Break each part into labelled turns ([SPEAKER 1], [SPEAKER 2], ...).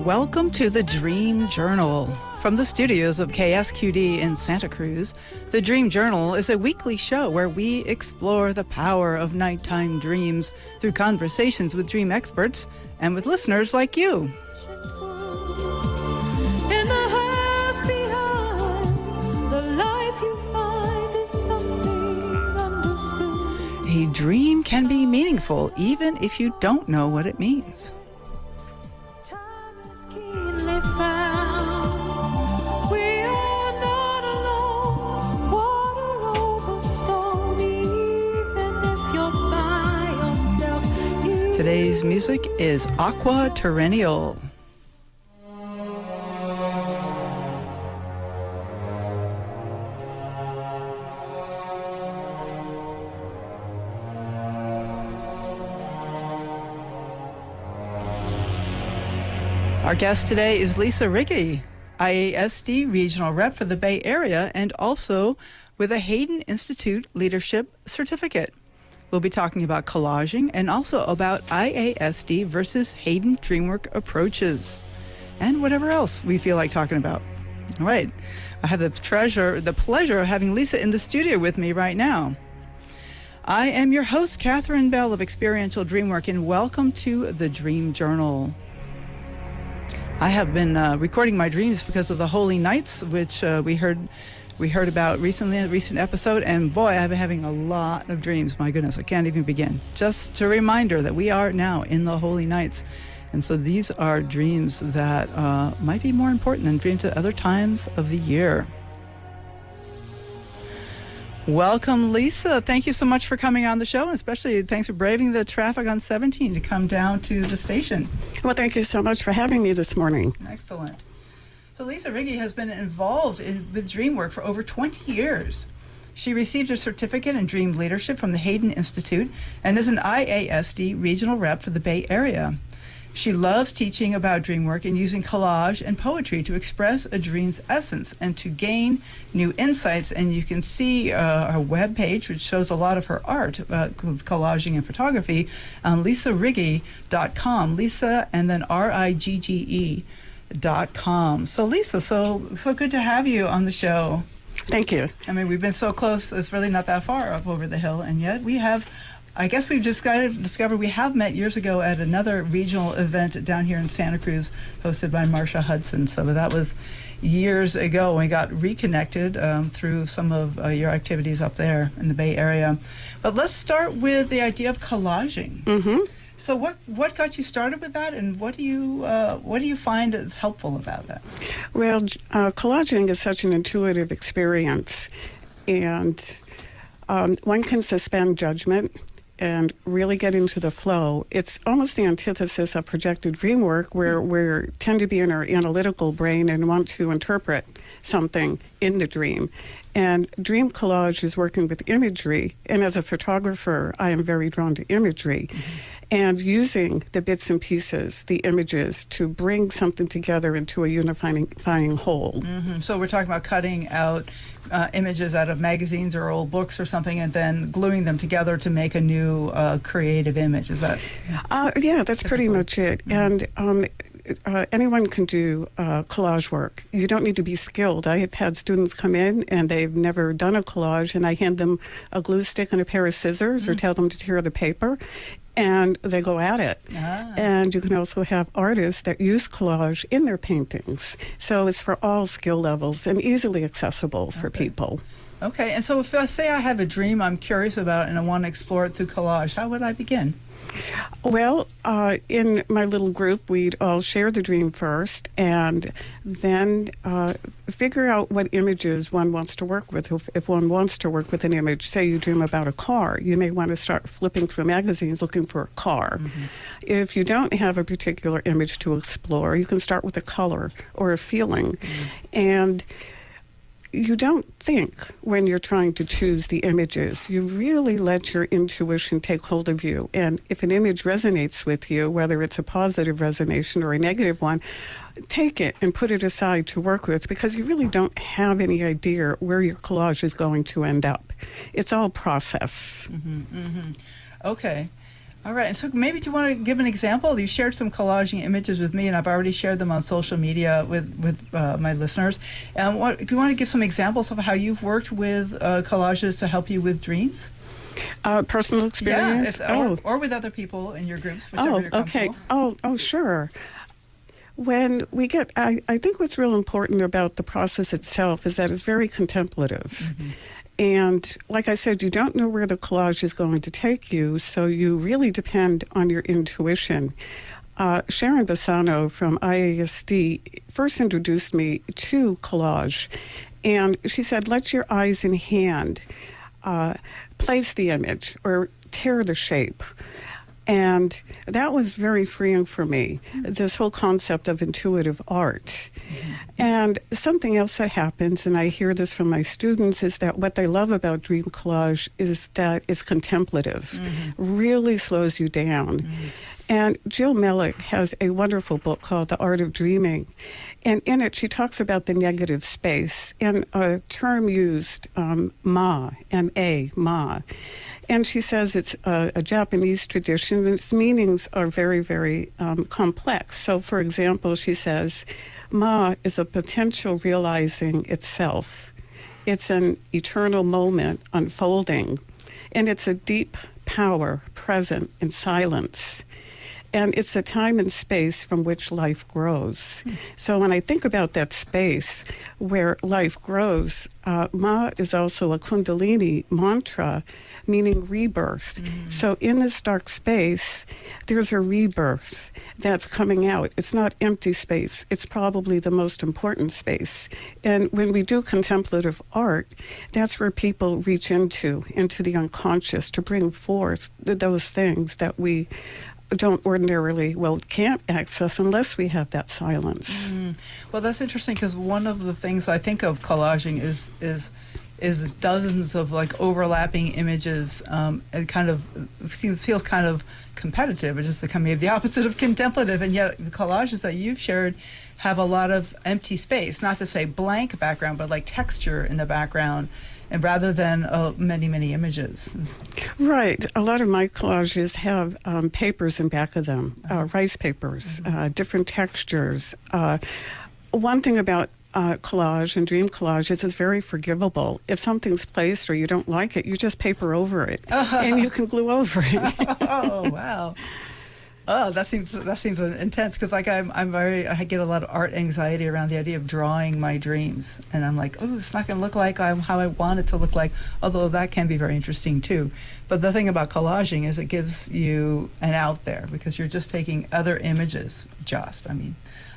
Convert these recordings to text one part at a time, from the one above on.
[SPEAKER 1] Welcome to the Dream Journal. From the studios of KSQD in Santa Cruz, the Dream Journal is a weekly show where we explore the power of nighttime dreams through conversations with dream experts and with listeners like you. A dream can be meaningful even if you don't know what it means. Today's music is Aqua Terrennial. Our guest today is Lisa Rigge, IASD Regional Rep for the Bay Area and also with a Haden Institute Leadership Certificate. We'll be talking about collaging and also about IASD versus Haden Dreamwork approaches and whatever else we feel like talking about. All right. I have the pleasure of having Lisa in the studio with me right now. I am your host, Catherine Bell of Experiential Dreamwork, and welcome to the Dream Journal. I have been recording my dreams because of the Holy Nights, which we heard about recently in a recent episode, and boy, I've been having a lot of dreams. My goodness, I can't even begin. Just a reminder that we are now in the Holy Nights, and so these are dreams that might be more important than dreams at other times of the year. Welcome, Lisa. Thank you so much for coming on the show, and especially thanks for braving the traffic on 17 to come down to the station.
[SPEAKER 2] Well, thank you so much for having me this morning.
[SPEAKER 1] Excellent. So Lisa Rigge has been involved with Dreamwork for over 20 years. She received a certificate in dream leadership from the Haden Institute and is an IASD regional rep for the Bay Area. She loves teaching about Dreamwork and using collage and poetry to express a dream's essence and to gain new insights. And you can see her webpage, which shows a lot of her art, collaging and photography, on lisarigge.com. Lisa and then RIGGE.com. So Lisa, so good to have you on the show.
[SPEAKER 2] Thank you.
[SPEAKER 1] I mean, we've been so close, it's really not that far up over the hill, and yet we have, I guess we've just discovered we have met years ago at another regional event down here in Santa Cruz, hosted by Marsha Hudson. So that was years ago, and we got reconnected through some of your activities up there in the Bay Area. But let's start with the idea of collaging. Mm-hmm. So what got you started with that, and what do you find is helpful about that?
[SPEAKER 2] Well, collaging is such an intuitive experience, and one can suspend judgment and really get into the flow. It's almost the antithesis of projected dream work, where we tend to be in our analytical brain and want to interpret something in the dream. And dream collage is working with imagery, and as a photographer, I am very drawn to imagery. Mm-hmm. And using the bits and pieces, the images, to bring something together into a unifying whole.
[SPEAKER 1] Mm-hmm. So we're talking about cutting out images out of magazines or old books or something, and then gluing them together to make a new creative image. Is that?
[SPEAKER 2] Yeah, that's pretty much it. Mm-hmm. And anyone can do collage work. You don't need to be skilled. I have had students come in and they've never done a collage, and I hand them a glue stick and a pair of scissors or tell them to tear the paper, and they go at it. And you can also have artists that use collage in their paintings. So it's for all skill levels and easily accessible for people.
[SPEAKER 1] Okay, and so if I say I have a dream I'm curious about and I want to explore it through collage, how would I begin?
[SPEAKER 2] Well, in my little group, we'd all share the dream first, and then figure out what images one wants to work with. If one wants to work with an image, say you dream about a car, you may want to start flipping through magazines looking for a car. Mm-hmm. If you don't have a particular image to explore, you can start with a color or a feeling. Mm-hmm. And you don't think when you're trying to choose the images. You really let your intuition take hold of you. And if an image resonates with you, whether it's a positive resonation or a negative one, take it and put it aside to work with, because you really don't have any idea where your collage is going to end up. It's all process.
[SPEAKER 1] Mm-hmm, mm-hmm. Okay. All right, and so maybe do you want to give an example? You shared some collaging images with me, and I've already shared them on social media with my listeners. Do you want to give some examples of how you've worked with collages to help you with dreams?
[SPEAKER 2] Personal experience?
[SPEAKER 1] Or with other people in your groups, whichever you're
[SPEAKER 2] okay.
[SPEAKER 1] comfortable.
[SPEAKER 2] Oh, sure. When we get, I think what's real important about the process itself is that it's very contemplative. Mm-hmm. And like I said, you don't know where the collage is going to take you, so you really depend on your intuition. Sharon Bassano from IASD first introduced me to collage, and she said, let your eyes in hand place the image or tear the shape. And that was very freeing for me, this whole concept of intuitive art. Mm-hmm. And something else that happens, and I hear this from my students, is that what they love about dream collage is that it's contemplative, really slows you down. Mm-hmm. And Jill Mellick has a wonderful book called The Art of Dreaming. And in it, she talks about the negative space and a term used, ma, M-A, ma. And she says it's a Japanese tradition, and its meanings are very, very complex. So, for example, she says, ma is a potential realizing itself. It's an eternal moment unfolding, and it's a deep power present in silence. And it's a time and space from which life grows. So when I think about that space where life grows, Ma is also a Kundalini mantra, meaning rebirth. So in this dark space, there's a rebirth that's coming out. It's not empty space. It's probably the most important space. And when we do contemplative art, that's where people reach into the unconscious to bring forth those things that we don't ordinarily, can't access unless we have that silence.
[SPEAKER 1] Well, that's interesting because one of the things I think of collaging is dozens of like overlapping images. It kind of feels kind of competitive, which is maybe the opposite of contemplative, and yet the collages that you've shared have a lot of empty space, not to say blank background, but like texture in the background, and rather than many, many images.
[SPEAKER 2] Right. A lot of my collages have papers in back of them, rice papers, different textures. One thing about collage and dream collage is it's very forgivable. If something's placed or you don't like it, you just paper over it, and you can glue over it.
[SPEAKER 1] Oh, wow. Oh, that seems intense because I get a lot of art anxiety around the idea of drawing my dreams, and I'm like, oh, it's not going to look like how I want it to look like. Although that can be very interesting too. But the thing about collaging is it gives you an out there because you're just taking other images.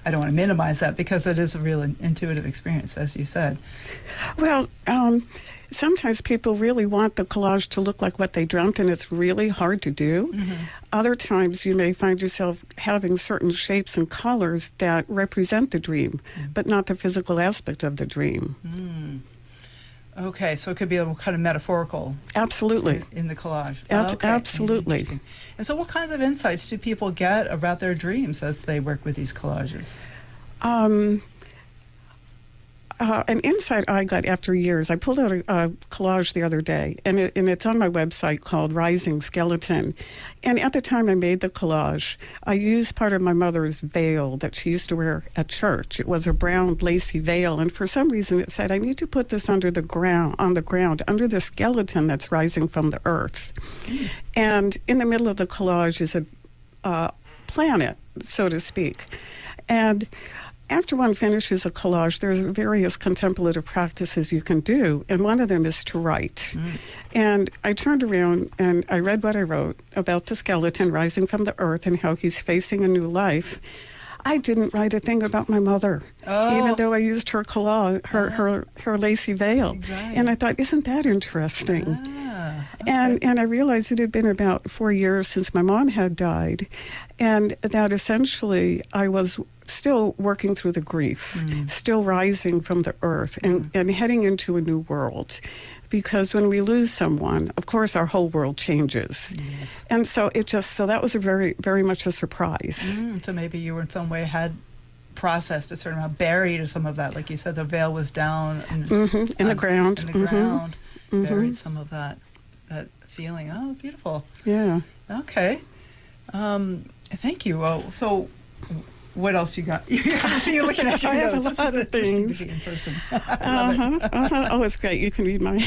[SPEAKER 1] I don't want to minimize that because it is a real intuitive experience, as you said.
[SPEAKER 2] Well, sometimes people really want the collage to look like what they dreamt, and it's really hard to do. Other times you may find yourself having certain shapes and colors that represent the dream, but not the physical aspect of the dream.
[SPEAKER 1] Okay, so it could be a kind of metaphorical.
[SPEAKER 2] Absolutely.
[SPEAKER 1] In the collage.
[SPEAKER 2] Okay. Absolutely.
[SPEAKER 1] And so what kinds of insights do people get about their dreams as they work with these collages? An insight I got after years, I pulled out a collage the other day, and it's on my website called Rising Skeleton. And at the time I made the collage, I used part of my mother's veil that she used to wear at church. It was a brown lacy veil, and for some reason it said, I need to put this on the ground, under the skeleton that's rising from the earth. And in the middle of the collage is a planet, so to speak. And after one finishes a collage, there's various contemplative practices you can do, and one of them is to write. And I turned around and I read what I wrote about the skeleton rising from the earth and how he's facing a new life. I didn't write a thing about my mother, even though I used her collage, her lacy veil. Right. And I thought, isn't that interesting? Okay. And I realized it had been about 4 years since my mom had died, and that essentially I was still working through the grief, still rising from the earth and heading into a new world. Because when we lose someone, of course, our whole world changes. Yes. And so that was a very, very much a surprise. So maybe you were in some way had processed a certain amount, buried some of that. Like you said, the veil was down.
[SPEAKER 2] In the ground.
[SPEAKER 1] In the ground, buried some of that feeling. Oh, beautiful.
[SPEAKER 2] Yeah.
[SPEAKER 1] Okay. Thank you. Well, so what else you got? I see you looking at your
[SPEAKER 2] I have
[SPEAKER 1] notes.
[SPEAKER 2] a lot of things.
[SPEAKER 1] To be in person. I love it.
[SPEAKER 2] Oh, it's great. You can read mine.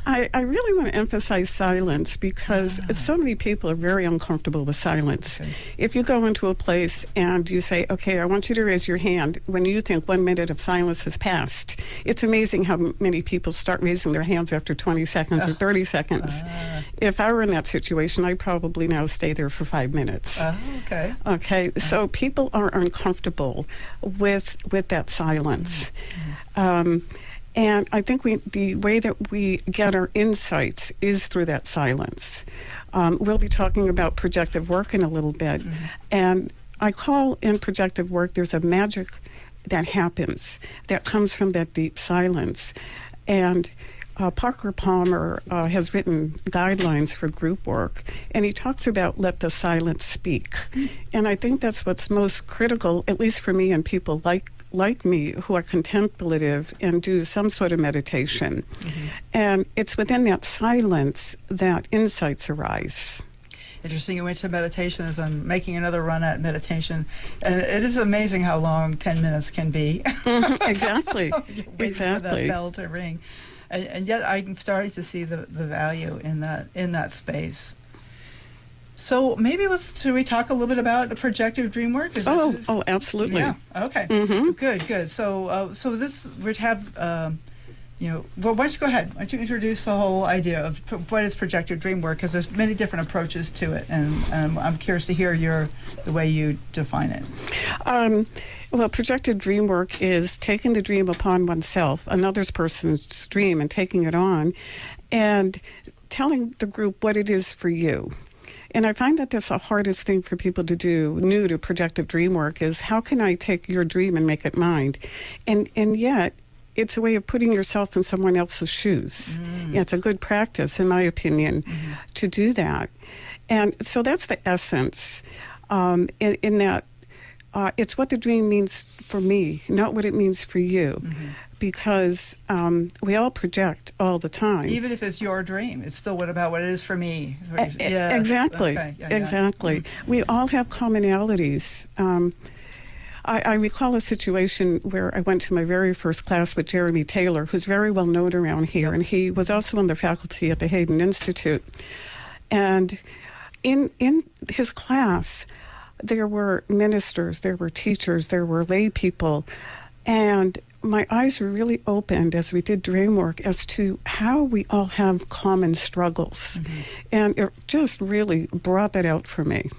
[SPEAKER 2] I really want to emphasize silence because so many people are very uncomfortable with silence.
[SPEAKER 1] Okay.
[SPEAKER 2] If you go into a place and you say, okay, I want you to raise your hand when you think 1 minute of silence has passed, it's amazing how many people start raising their hands after 20 seconds or 30 seconds. If I were in that situation, I'd probably now stay there for 5 minutes.
[SPEAKER 1] Okay.
[SPEAKER 2] Okay, so people are uncomfortable with that silence. And I think the way that we get our insights is through that silence. We'll be talking about projective work in a little bit. And I call in projective work, there's a magic that happens that comes from that deep silence. And Parker Palmer has written guidelines for group work, and he talks about let the silence speak. And I think that's what's most critical, at least for me and people like me who are contemplative and do some sort of meditation. And it's within that silence that insights arise.
[SPEAKER 1] Interesting. You went to meditation as I'm making another run at meditation. And it is amazing how long 10 minutes can be.
[SPEAKER 2] Exactly.
[SPEAKER 1] Waiting for that bell to ring. And yet I'm starting to see the value in that space. So maybe should we talk a little bit about projective dream work?
[SPEAKER 2] Oh, absolutely.
[SPEAKER 1] Yeah. Okay. Good. So this would have, well, why don't you go ahead? Why don't you introduce the whole idea of what is projective dream work? Because there's many different approaches to it, and I'm curious to hear the way you define it.
[SPEAKER 2] Well, projective dream work is taking the dream upon oneself, another person's dream, and taking it on, and telling the group what it is for you. And I find that that's the hardest thing for people to do, new to projective dream work, is how can I take your dream and make it mine? And yet, it's a way of putting yourself in someone else's shoes. Yeah, it's a good practice, in my opinion, to do that. And so that's the essence, in that it's what the dream means for me, not what it means for you. Because we all project all the time.
[SPEAKER 1] Even if it's your dream, it's still about what it is for me. Yes.
[SPEAKER 2] Exactly.
[SPEAKER 1] Okay. Yeah,
[SPEAKER 2] exactly. We all have commonalities. I recall a situation where I went to my very first class with Jeremey Taylor, who's very well known around here, and he was also on the faculty at the Haden Institute. And in his class, there were ministers, there were teachers, there were lay people, and my eyes were really opened as we did dream work as to how we all have common struggles. And it just really brought that out for me.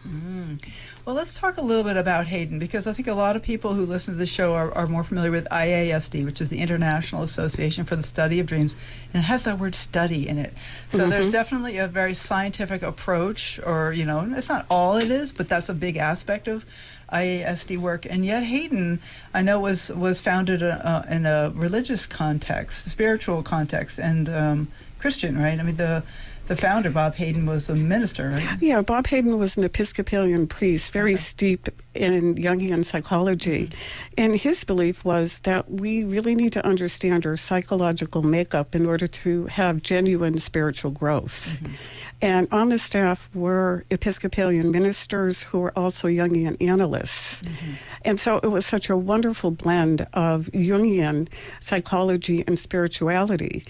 [SPEAKER 1] Well, let's talk a little bit about Haden, because I think a lot of people who listen to the show are more familiar with IASD, which is the International Association for the Study of Dreams, and it has that word study in it. So there's definitely a very scientific approach, or, it's not all it is, but that's a big aspect of IASD work. And yet Haden, I know, was founded in a religious context, a spiritual context, and Christian, right? I mean, the founder, Bob Haden, was a minister, right? Yeah,
[SPEAKER 2] Bob Haden was an Episcopalian priest, very steep in Jungian psychology. And his belief was that we really need to understand our psychological makeup in order to have genuine spiritual growth. And on the staff were Episcopalian ministers who were also Jungian analysts. And so it was such a wonderful blend of Jungian psychology and spirituality.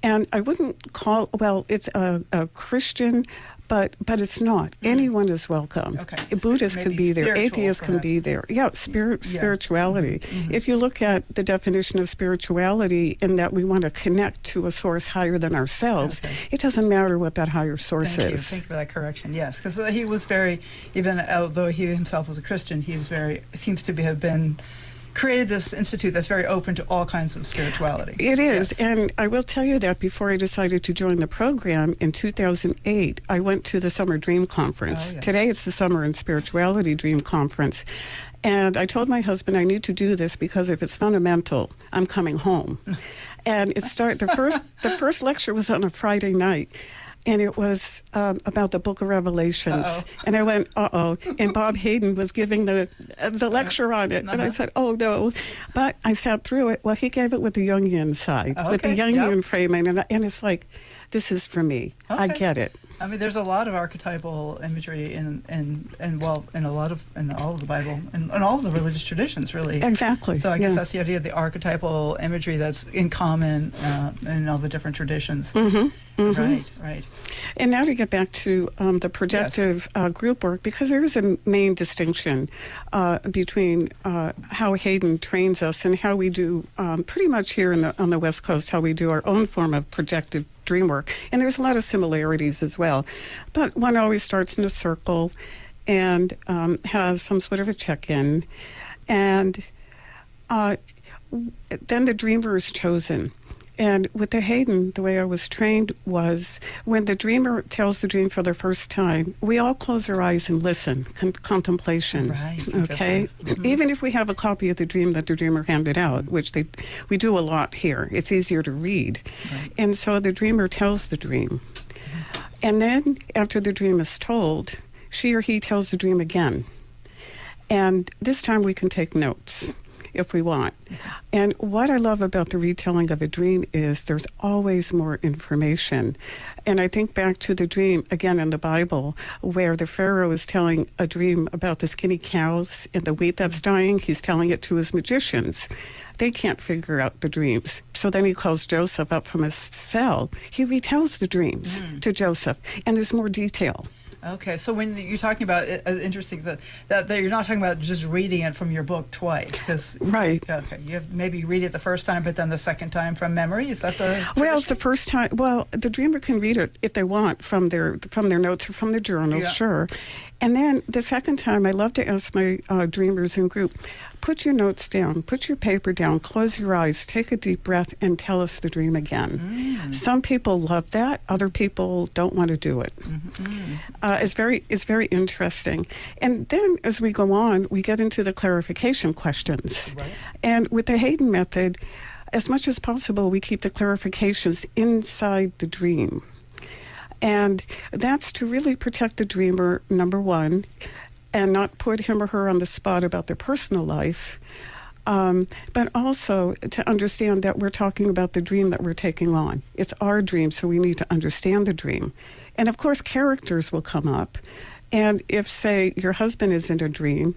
[SPEAKER 2] And I wouldn't call, it's a Christian, but it's not. Anyone is welcome.
[SPEAKER 1] Okay.
[SPEAKER 2] Buddhists could be there. Atheists can be there. Yeah, spirituality. If you look at the definition of spirituality in that we want to connect to a source higher than ourselves, it doesn't matter what that higher source is.
[SPEAKER 1] Thank you for that correction. Yes, because he was very, even although he himself was a Christian, he was seems to have been created this institute that's very open to all kinds of spirituality.
[SPEAKER 2] It is, and I will tell you that before I decided to join the program in 2008, I went to the Summer Dream Conference. Today it's the Summer and Spirituality Dream Conference. And I told my husband I need to do this because if it's fundamental, I'm coming home. And the first lecture was on a Friday night. And it was about the Book of Revelations. And I went, and Bob Haden was giving the lecture on it. And I said, oh, no. But I sat through it. Well, he gave it with the Jungian side, with the Jungian framing. And it's like, this is for me. I get it.
[SPEAKER 1] I mean, there's a lot of archetypal imagery in all of the Bible and all of the religious traditions, really.
[SPEAKER 2] Exactly.
[SPEAKER 1] So I guess that's the idea of the archetypal imagery that's in common in all the different traditions. Right.
[SPEAKER 2] And now to get back to the projective group work, because there is a main distinction between how Haden trains us and how we do pretty much here on the West Coast, how we do our own form of projective dream work. And there's a lot of similarities as well. But one always starts in a circle and has some sort of a check-in. And then the dreamer is chosen. And with the Haden, the way I was trained was when the dreamer tells the dream for the first time, we all close our eyes and listen, contemplation.
[SPEAKER 1] Right.
[SPEAKER 2] Okay? Even if we have a copy of the dream that the dreamer handed out, which we do a lot here. It's easier to read.
[SPEAKER 1] Right.
[SPEAKER 2] And so the dreamer tells the dream. And then after the dream is told, she or he tells the dream again. And this time we can take notes if we want. And what I love about the retelling of a dream is there's always more information. And I think back to the dream, again, in the Bible, where the Pharaoh is telling a dream about the skinny cows and the wheat that's dying. He's telling it to his magicians. They can't figure out the dreams. So then he calls Joseph up from his cell. He retells the dreams to Joseph, and there's more detail.
[SPEAKER 1] Okay, so when you're talking about interesting that you're not talking about just reading it from your book twice, because
[SPEAKER 2] right.
[SPEAKER 1] Okay, you have maybe read it the first time, but then the second time from memory. Is that the tradition?
[SPEAKER 2] Well, it's the first time. Well, the dreamer can read it if they want from their notes or from the journal, sure. And then the second time, I love to ask my dreamers in group, put your notes down, put your paper down, close your eyes, take a deep breath, and tell us the dream again. Some people love that. Other people don't want to do it. It's very interesting. And then as we go on, we get into the clarification questions. Right. And with the Haden method, as much as possible, we keep the clarifications inside the dream. And that's to really protect the dreamer, number one, and not put him or her on the spot about their personal life, but also to understand that we're talking about the dream that we're taking on. It's our dream, so we need to understand the dream. And of course, characters will come up. And if, say, your husband is in a dream,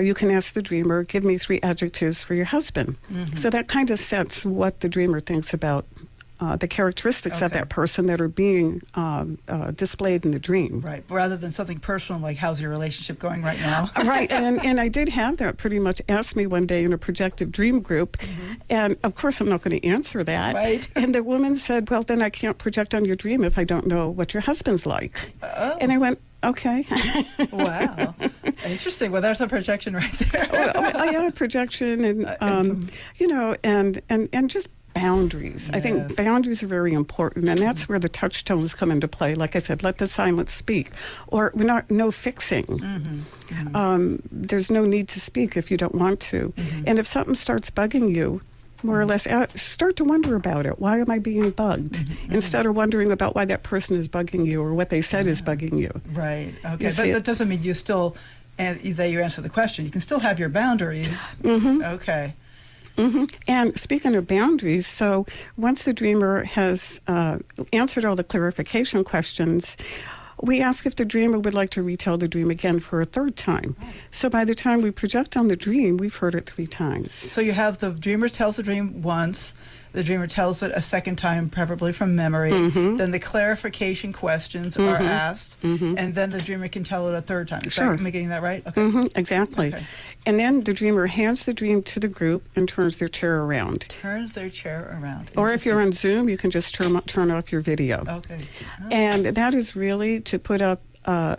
[SPEAKER 2] you can ask the dreamer, give me 3 adjectives for your husband. So that kind of sets what the dreamer thinks about the characteristics of that person that are being displayed in the dream.
[SPEAKER 1] Right, rather than something personal like, how's your relationship going right now?
[SPEAKER 2] Right, and I did have that pretty much asked me one day in a projective dream group, and of course I'm not going to answer that.
[SPEAKER 1] Right.
[SPEAKER 2] And the woman said, well, then I can't project on your dream if I don't know what your husband's like.
[SPEAKER 1] Oh.
[SPEAKER 2] And I went, okay.
[SPEAKER 1] Wow. Interesting. Well, there's a projection right there.
[SPEAKER 2] Yeah, projection and, and just boundaries.
[SPEAKER 1] Yes.
[SPEAKER 2] I think boundaries are very important, and that's where the touchstones come into play. Like I said, let the silence speak, or no fixing. There's no need to speak if you don't want to. And if something starts bugging you, more or less, start to wonder about it. Why am I being bugged? Instead of wondering about why that person is bugging you or what they said is bugging you.
[SPEAKER 1] Right. Okay. But that doesn't mean you still, that you answer the question. You can still have your boundaries. Okay.
[SPEAKER 2] And speaking of boundaries, so once the dreamer has answered all the clarification questions, we ask if the dreamer would like to retell the dream again for a third time. So by the time we project on the dream, we've heard it 3 times.
[SPEAKER 1] So you have the dreamer tells the dream once, the dreamer tells it a second time, preferably from memory, then the clarification questions are asked, and then the dreamer can tell it a third time. Am I getting that right? Okay.
[SPEAKER 2] Exactly.
[SPEAKER 1] Okay.
[SPEAKER 2] And then the dreamer hands the dream to the group and turns their chair around.
[SPEAKER 1] Turns their chair around.
[SPEAKER 2] Or if you're on Zoom, you can just turn off your video.
[SPEAKER 1] Okay. Oh.
[SPEAKER 2] And that is really to put up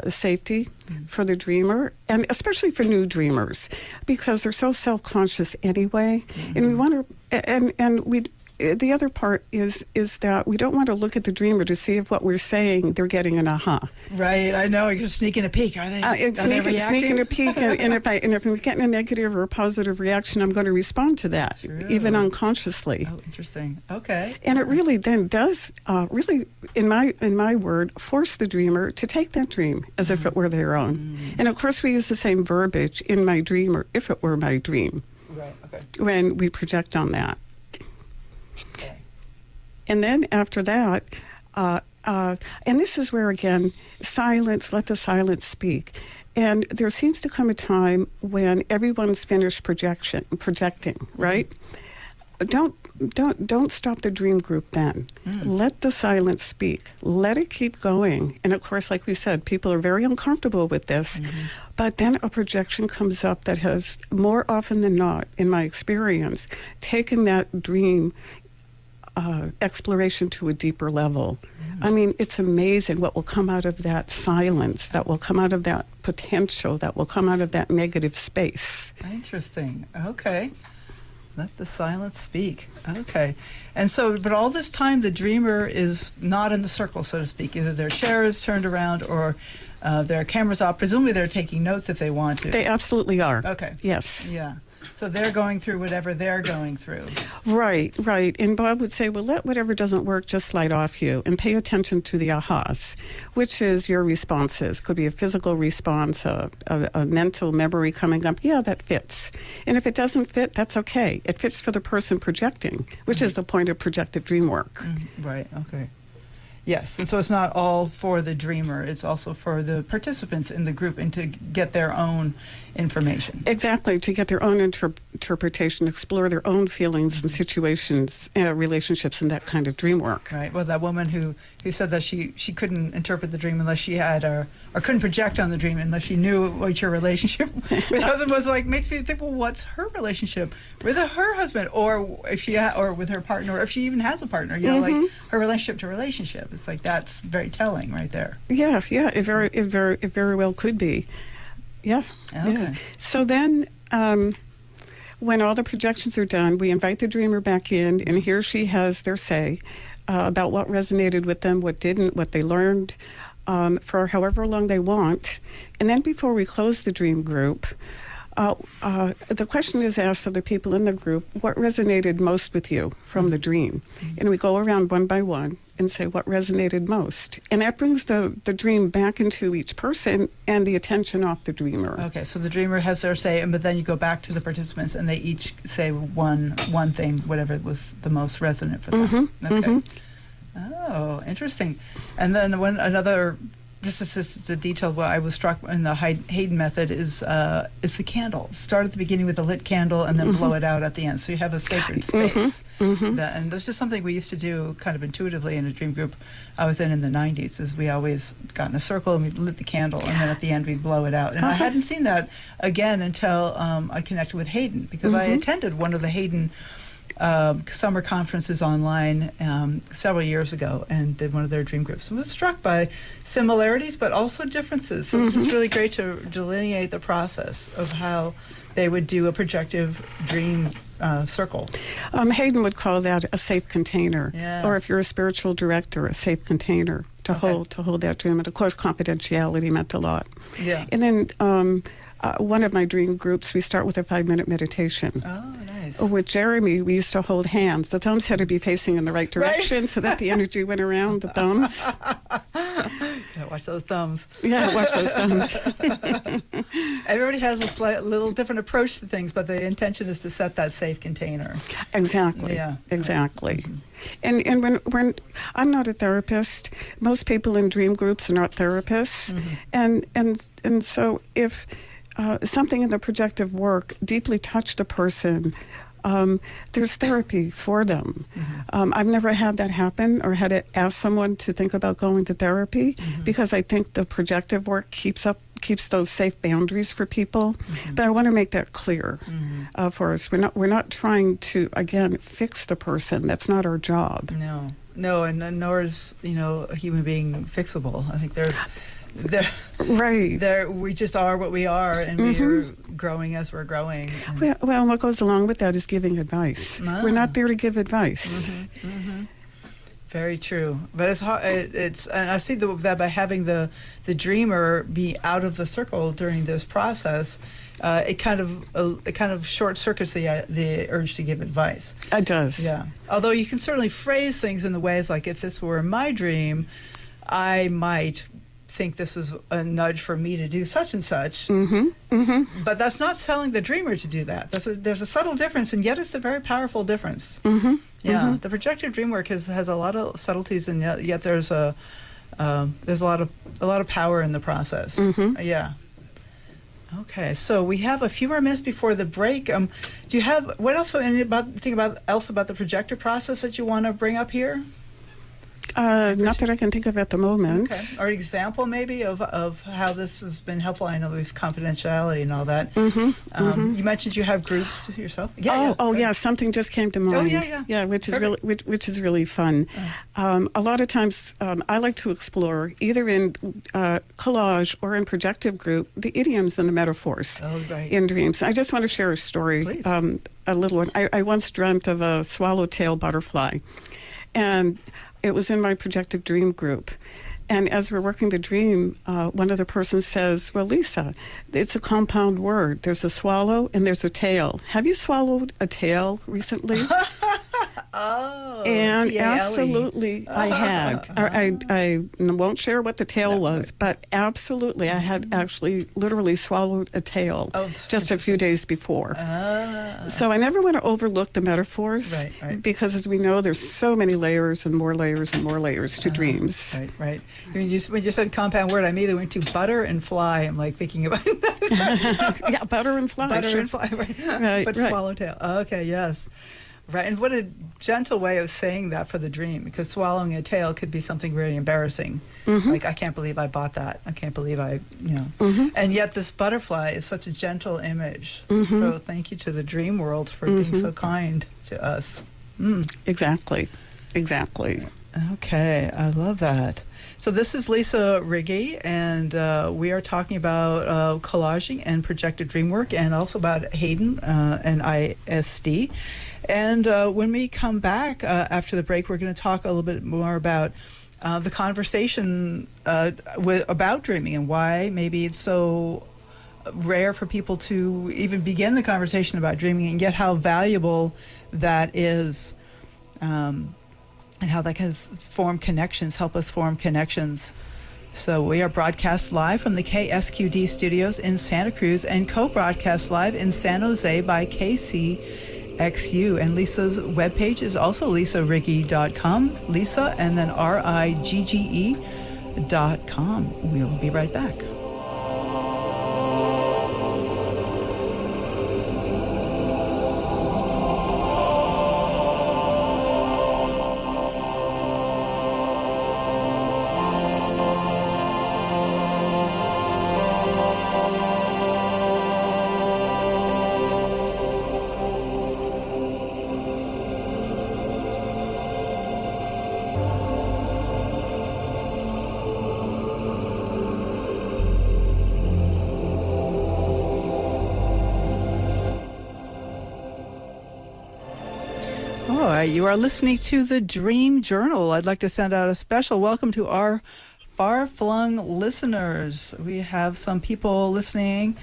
[SPEAKER 2] safety for the dreamer, and especially for new dreamers, because they're so self-conscious anyway. And we want to, the other part is that we don't want to look at the dreamer to see if what we're saying they're getting an aha.
[SPEAKER 1] Right, I know. You're sneaking a peek. Are they?
[SPEAKER 2] Sneaking a peek, and if I'm getting a negative or a positive reaction, I'm going to respond to that, even unconsciously.
[SPEAKER 1] Oh, interesting. Okay.
[SPEAKER 2] And it really then does, really, in my word, force the dreamer to take that dream as if it were their own. And of course, we use the same verbiage in my dream or if it were my dream.
[SPEAKER 1] Right. Okay.
[SPEAKER 2] When we project on that.
[SPEAKER 1] Okay.
[SPEAKER 2] And then after that, and this is where, again, silence, let the silence speak. And there seems to come a time when everyone's finished projecting, right? Don't stop the dream group then. Let the silence speak. Let it keep going. And of course, like we said, people are very uncomfortable with this. But then a projection comes up that has, more often than not, in my experience, taken that dream exploration to a deeper level. I mean, it's amazing what will come out of that silence, that will come out of that potential, that will come out of that negative space.
[SPEAKER 1] Interesting. Okay. Let the silence speak. Okay. And so, but all this time, the dreamer is not in the circle, so to speak. Either their chair is turned around or their camera's off. Presumably they're taking notes if they want to.
[SPEAKER 2] They absolutely are.
[SPEAKER 1] Okay.
[SPEAKER 2] Yes.
[SPEAKER 1] Yeah. So they're going through whatever they're going through.
[SPEAKER 2] Right. And Bob would say, well, let whatever doesn't work just slide off you and pay attention to the ahas, which is your responses. Could be a physical response, a mental memory coming up. Yeah, that fits. And if it doesn't fit, that's okay. It fits for the person projecting, which is the point of projective dream work.
[SPEAKER 1] Right. Okay. Yes, and so it's not all for the dreamer, it's also for the participants in the group and to get their own information.
[SPEAKER 2] Exactly, to get their own interpretation, explore their own feelings and situations, relationships, and that kind of dream work.
[SPEAKER 1] Right, well, that woman who said that she couldn't interpret the dream unless she had, or couldn't project on the dream unless she knew what your relationship with her husband was like, makes me think, well, what's her relationship with her husband, or if she or with her partner, or if she even has a partner, you know, like her relationship to relationship. It's like that's very telling right there.
[SPEAKER 2] Yeah, it very well could be. Yeah.
[SPEAKER 1] Okay.
[SPEAKER 2] Yeah. So then, when all the projections are done, we invite the dreamer back in, and he or she has their say about what resonated with them, what didn't, what they learned, for however long they want. And then before we close the dream group, the question is asked of the people in the group, what resonated most with you from the dream? And we go around one by one and say what resonated most. And that brings the dream back into each person and the attention off the dreamer.
[SPEAKER 1] Okay, so the dreamer has their say, but then you go back to the participants and they each say one thing, whatever was the most resonant for them. Okay. Oh, interesting. And then this is just a detail where I was struck in the Haden method is the candle. Start at the beginning with a lit candle and then blow it out at the end. So you have a sacred space. And that's just something we used to do kind of intuitively in a dream group I was in the 90s, is we always got in a circle and we lit the candle and then at the end we'd blow it out. And I hadn't seen that again until I connected with Haden, because I attended one of the Haden summer conferences online several years ago and did one of their dream groups and was struck by similarities but also differences. So it's really great to delineate the process of how they would do a projective dream circle.
[SPEAKER 2] Haden would call that a safe container, or if you're a spiritual director, a safe container to hold that dream. And of course, confidentiality meant a lot.
[SPEAKER 1] Yeah.
[SPEAKER 2] And then one of my dream groups, we start with a 5-minute meditation.
[SPEAKER 1] Oh, nice.
[SPEAKER 2] With Jeremey, we used to hold hands. The thumbs had to be facing in the right direction so that the energy went around the thumbs.
[SPEAKER 1] Yeah, watch those thumbs.
[SPEAKER 2] Yeah, watch those thumbs.
[SPEAKER 1] Everybody has a little different approach to things, but the intention is to set that safe container.
[SPEAKER 2] Exactly.
[SPEAKER 1] Yeah.
[SPEAKER 2] Exactly. And when I'm not a therapist, most people in dream groups are not therapists, and so if something in the projective work deeply touched a person, there's therapy for them. I've never had that happen or had to ask someone to think about going to therapy, because I think the projective work keeps those safe boundaries for people. But I want to make that clear for us. We're not trying to, again, fix the person. That's not our job.
[SPEAKER 1] No, and nor is a human being fixable. I think we just are what we are, and we're growing as we're growing.
[SPEAKER 2] Well, what goes along with that is giving advice. We're not there to give advice.
[SPEAKER 1] Very true, but it's hard. And I see that by having the dreamer be out of the circle during this process, it kind of short circuits the urge to give advice.
[SPEAKER 2] It does.
[SPEAKER 1] Yeah. Although you can certainly phrase things in the ways like, if this were my dream, I might think this is a nudge for me to do such and such. But that's not telling the dreamer to do that. There's a subtle difference, and yet it's a very powerful difference. Yeah, the projective dream work has a lot of subtleties, and yet there's a lot of power in the process. Yeah. Okay, so we have a few more minutes before the break. Do you have what else? Think about the projector process that you want to bring up here?
[SPEAKER 2] Not that I can think of at the moment.
[SPEAKER 1] Okay. Or an example maybe of how this has been helpful. I know with confidentiality and all that. You mentioned you have groups yourself.
[SPEAKER 2] Yeah, something just came to mind.
[SPEAKER 1] Yeah,
[SPEAKER 2] which is really fun. A lot of times I like to explore either in collage or in projective group the idioms and the metaphors in dreams. I just want to share a story.
[SPEAKER 1] Please.
[SPEAKER 2] A little one. I once dreamt of a swallowtail butterfly, and it was in my projective dream group. And as we're working the dream, one of the persons says, well, Lisa, it's a compound word. There's a swallow and there's a tail. Have you swallowed a tail recently? And
[SPEAKER 1] T-A-L-E.
[SPEAKER 2] absolutely I had. I won't share what the tail was, but absolutely I had actually literally swallowed a tail just a few days before. So I never want to overlook the metaphors because, as we know, there's so many layers and more layers and more layers to dreams.
[SPEAKER 1] Right. When you said compound word, I immediately went to butter and fly. I'm like thinking about
[SPEAKER 2] yeah, butter and fly.
[SPEAKER 1] Butter and fly, right. But swallowtail. Okay, yes. Right, and what a gentle way of saying that for the dream, because swallowing a tail could be something really embarrassing. Like, I can't believe I bought that. I can't believe And yet this butterfly is such a gentle image. So thank you to the dream world for being so kind to us.
[SPEAKER 2] Exactly.
[SPEAKER 1] Okay, I love that. So this is Lisa Rigge, and we are talking about collaging and projected dream work, and also about Haden and IASD. And when we come back after the break, we're going to talk a little bit more about the conversation about dreaming and why maybe it's so rare for people to even begin the conversation about dreaming, and yet how valuable that is. And how that can help us form connections. So we are broadcast live from the KSQD studios in Santa Cruz and co-broadcast live in San Jose by KCXU. And Lisa's webpage is also lisarigge.com, Lisa and then RIGGE.com. We'll be right back. All right, you are listening to the Dream Journal. I'd like to send out a special welcome to our far-flung listeners. We have some people listening.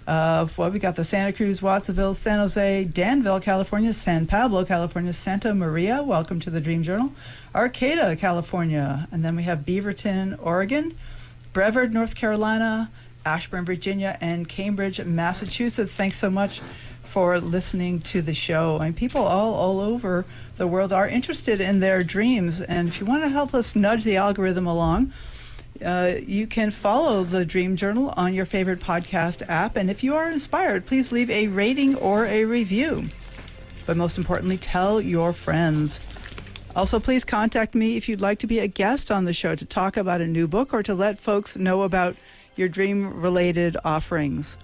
[SPEAKER 1] We got the Santa Cruz, Watsonville, San Jose, Danville, California, San Pablo, California, Santa Maria. Welcome to the Dream Journal. Arcata, California. And then we have Beaverton, Oregon, Brevard, North Carolina, Ashburn, Virginia, and Cambridge, Massachusetts. Thanks so much for listening to the show. And people all over the world are interested in their dreams. And if you want to help us nudge the algorithm along, you can follow the Dream Journal on your favorite podcast app. And if you are inspired, please leave a rating or a review. But most importantly, tell your friends. Also, please contact me if you'd like to be a guest on the show to talk about a new book or to let folks know about your dream-related offerings.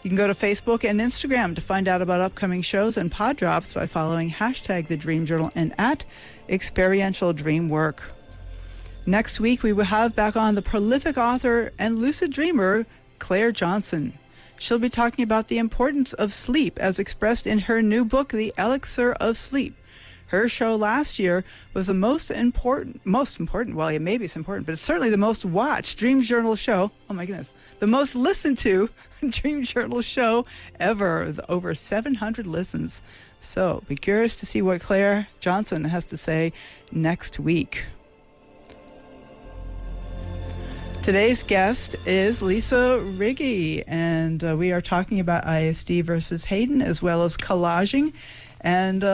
[SPEAKER 1] You can go to Facebook and Instagram to find out about upcoming shows and pod drops by following hashtag The Dream Journal and at Experiential Dreamwork. Next week, we will have back on the prolific author and lucid dreamer, Claire Johnson. She'll be talking about the importance of sleep as expressed in her new book, The Elixir of Sleep. Her show last year was the most important, well, yeah, maybe it's important, but it's certainly the most watched Dream Journal show. Oh my goodness. The most listened to Dream Journal show ever. Over 700 listens. So be curious to see what Claire Johnson has to say next week. Today's guest is Lisa Rigge, and we are talking about IASD versus Haden, as well as collaging, and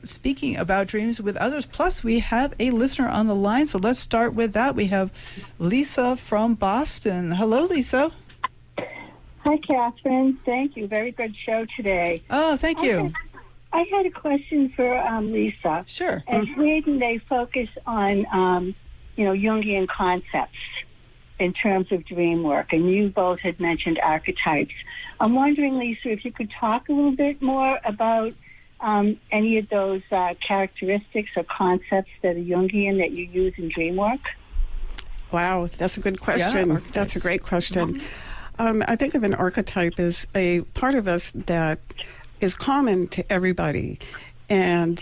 [SPEAKER 1] speaking about dreams with others. Plus, we have a listener on the line, so let's start with that. We have Lisa from Boston. Hello, Lisa.
[SPEAKER 3] Hi, Catherine. Thank you. Very good show today.
[SPEAKER 1] Oh, thank you.
[SPEAKER 3] I had a question for Lisa.
[SPEAKER 1] Sure.
[SPEAKER 3] At Haden, they focus on, Jungian concepts in terms of dream work, and you both had mentioned archetypes. I'm wondering, Lisa, if you could talk a little bit more about any of those characteristics or concepts that are Jungian that you use in dream work.
[SPEAKER 2] Wow, that's a good question.
[SPEAKER 1] Yeah,
[SPEAKER 2] that's a great question. I think of an archetype as a part of us that is common to everybody, and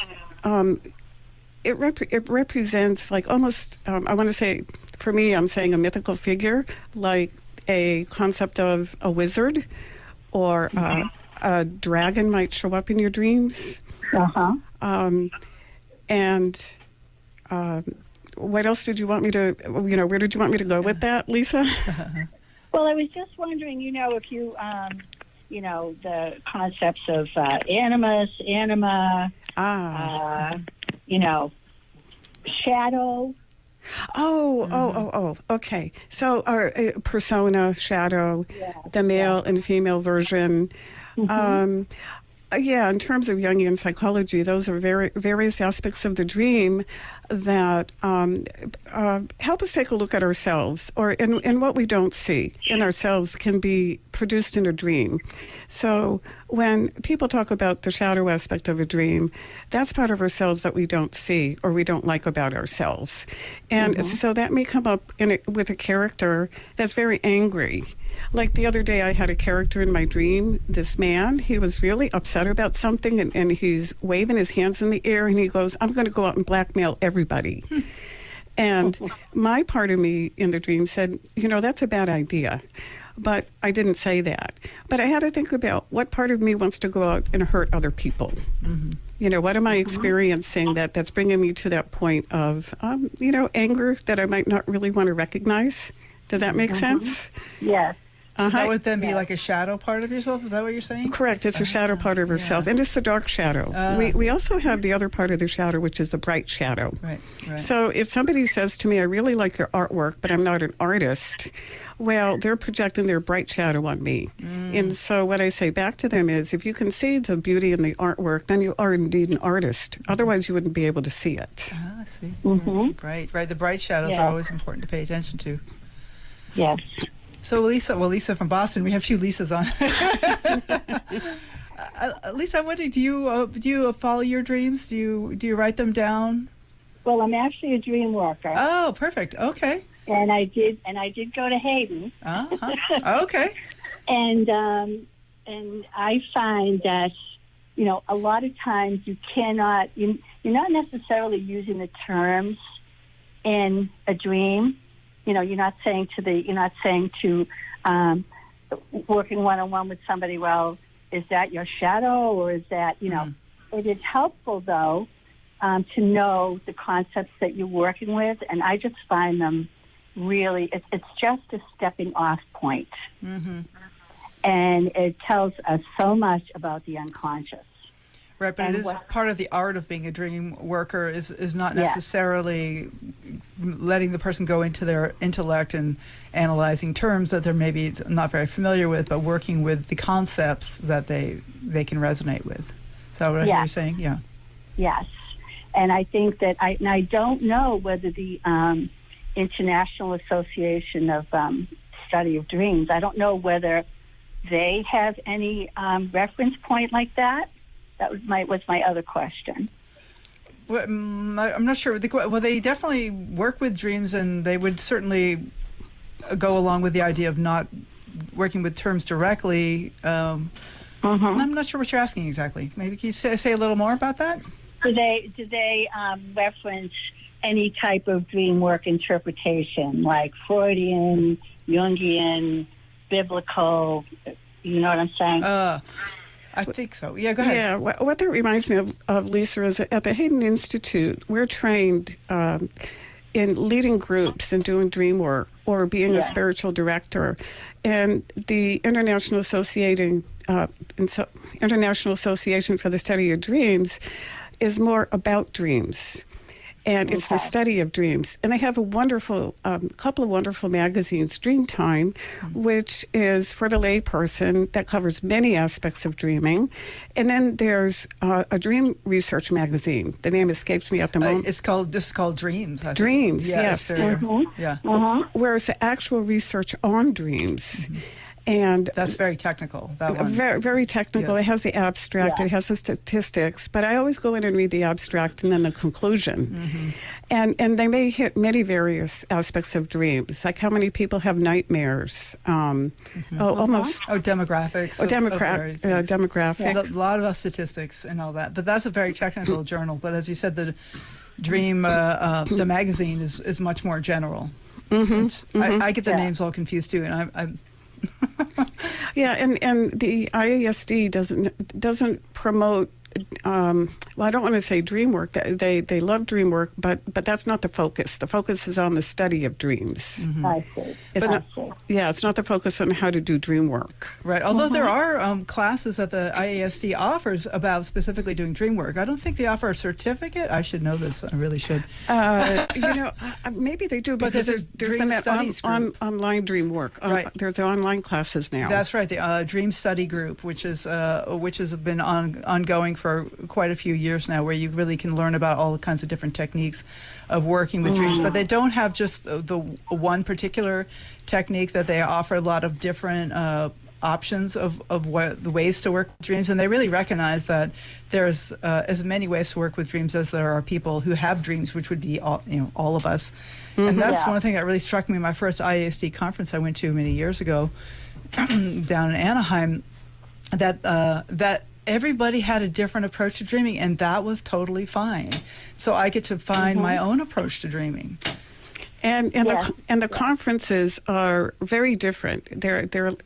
[SPEAKER 2] it represents like almost, I want to say, for me, I'm saying a mythical figure, like a concept of a wizard or a dragon might show up in your dreams. And what else did you want me to, where did you want me to go with that, Lisa?
[SPEAKER 3] Well, I was just wondering, if you, the concepts of animus, anima, shadow. Okay. So our persona, shadow, the male and female version. In terms of Jungian psychology, those are various aspects of the dream that help us take a look at ourselves, or in what we don't see in ourselves can be produced in a dream. So when people talk about the shadow aspect of a dream, that's part of ourselves that we don't see or we don't like about ourselves. And so that may come up with a character that's very angry. Like the other day, I had a character in my dream, this man, he was really upset about something, and he's waving his hands in the air, and he goes, I'm going to go out and blackmail everybody. And my part of me in the dream said, that's a bad idea. But I didn't say that. But I had to think about what part of me wants to go out and hurt other people. What am I experiencing that's bringing me to that point of, anger that I might not really want to recognize? Does that make sense? Yes.
[SPEAKER 1] So that would then be like a shadow part of yourself? Is that what you're saying?
[SPEAKER 2] Correct. It's a shadow part of yourself. And it's the dark shadow. We also have the other part of the shadow, which is the bright shadow.
[SPEAKER 1] Right.
[SPEAKER 2] So if somebody says to me, I really like your artwork, but I'm not an artist, well, they're projecting their bright shadow on me. And so what I say back to them is, if you can see the beauty in the artwork, then you are indeed an artist. Otherwise, you wouldn't be able to see it.
[SPEAKER 1] I see. Right. The bright shadows are always important to pay attention to.
[SPEAKER 3] Yes.
[SPEAKER 1] So Lisa from Boston, we have two Lisas on. Lisa, I'm wondering, do you follow your dreams? Do you write them down?
[SPEAKER 3] Well, I'm actually a dream worker.
[SPEAKER 1] Oh, perfect. Okay.
[SPEAKER 3] And I did go to Haden.
[SPEAKER 1] Okay.
[SPEAKER 3] And I find that a lot of times you're not necessarily using the terms in a dream. You're not saying to working one-on-one with somebody, well, is that your shadow, or is that, It is helpful, though, to know the concepts that you're working with, and I just find them really, it's just a stepping off point. And it tells us so much about the unconscious.
[SPEAKER 1] Right, but it is part of the art of being a dream worker is not necessarily letting the person go into their intellect and analyzing terms that they're maybe not very familiar with, but working with the concepts that they can resonate with. Is that what I hear you saying? Yeah.
[SPEAKER 3] Yes. And I think that I don't know whether the International Association of Study of Dreams, I don't know whether they have any reference point like that. That was my other question.
[SPEAKER 1] Well, I'm not sure. Well, they definitely work with dreams, and they would certainly go along with the idea of not working with terms directly. I'm not sure what you're asking exactly. Maybe can you say a little more about that?
[SPEAKER 3] Do they reference any type of dream work interpretation, like Freudian, Jungian, biblical? You know what I'm saying?
[SPEAKER 1] I think so. Yeah, go ahead.
[SPEAKER 2] Yeah, what that reminds me of, Lisa, is at the Haden Institute, we're trained in leading groups and doing dream work or being a spiritual director. And the International Association for the Study of Dreams is more about dreams. And it's the study of dreams. And they have a wonderful, couple of wonderful magazines, Dreamtime, which is for the layperson that covers many aspects of dreaming. And then there's a dream research magazine. The name escapes me at the moment.
[SPEAKER 1] It's called Dreams. I think.
[SPEAKER 2] Dreams, yes.
[SPEAKER 1] Yeah.
[SPEAKER 2] Whereas the actual research on dreams. And
[SPEAKER 1] that's very technical. That one.
[SPEAKER 2] Very, very technical.
[SPEAKER 1] Yes.
[SPEAKER 2] It has the abstract. It has the statistics. But I always go in and read the abstract and then the conclusion. And they may hit many various aspects of dreams, like how many people have nightmares. Almost.
[SPEAKER 1] Demographics.
[SPEAKER 2] Demographics.
[SPEAKER 1] A lot of statistics and all that. But that's a very technical journal. But as you said, the Dream, the magazine is much more general. I get the names all confused too, and I'm
[SPEAKER 2] yeah, and the IASD doesn't promote. Well, I don't want to say dream work. They love dream work, but that's not the focus. The focus is on the study of dreams.
[SPEAKER 4] I see.
[SPEAKER 2] It's not the focus on how to do dream work.
[SPEAKER 1] Right. Although there are classes that the IASD offers about specifically doing dream work. I don't think they offer a certificate. I should know this. I really should.
[SPEAKER 2] Maybe they do,
[SPEAKER 1] but
[SPEAKER 2] because there's been that online dream work.
[SPEAKER 1] Right.
[SPEAKER 2] There's the online classes now.
[SPEAKER 1] That's right. The Dream Study Group, which has been ongoing for quite a few years now, where you really can learn about all kinds of different techniques of working with dreams. But they don't have just the one particular technique. That they offer a lot of different options of what the ways to work with dreams, and they really recognize that there's as many ways to work with dreams as there are people who have dreams, which would be all of us. And that's one thing that really struck me in my first IASD conference I went to many years ago down in Anaheim, that everybody had a different approach to dreaming, and that was totally fine. So I get to find my own approach to dreaming.
[SPEAKER 2] And the conferences are very different. They're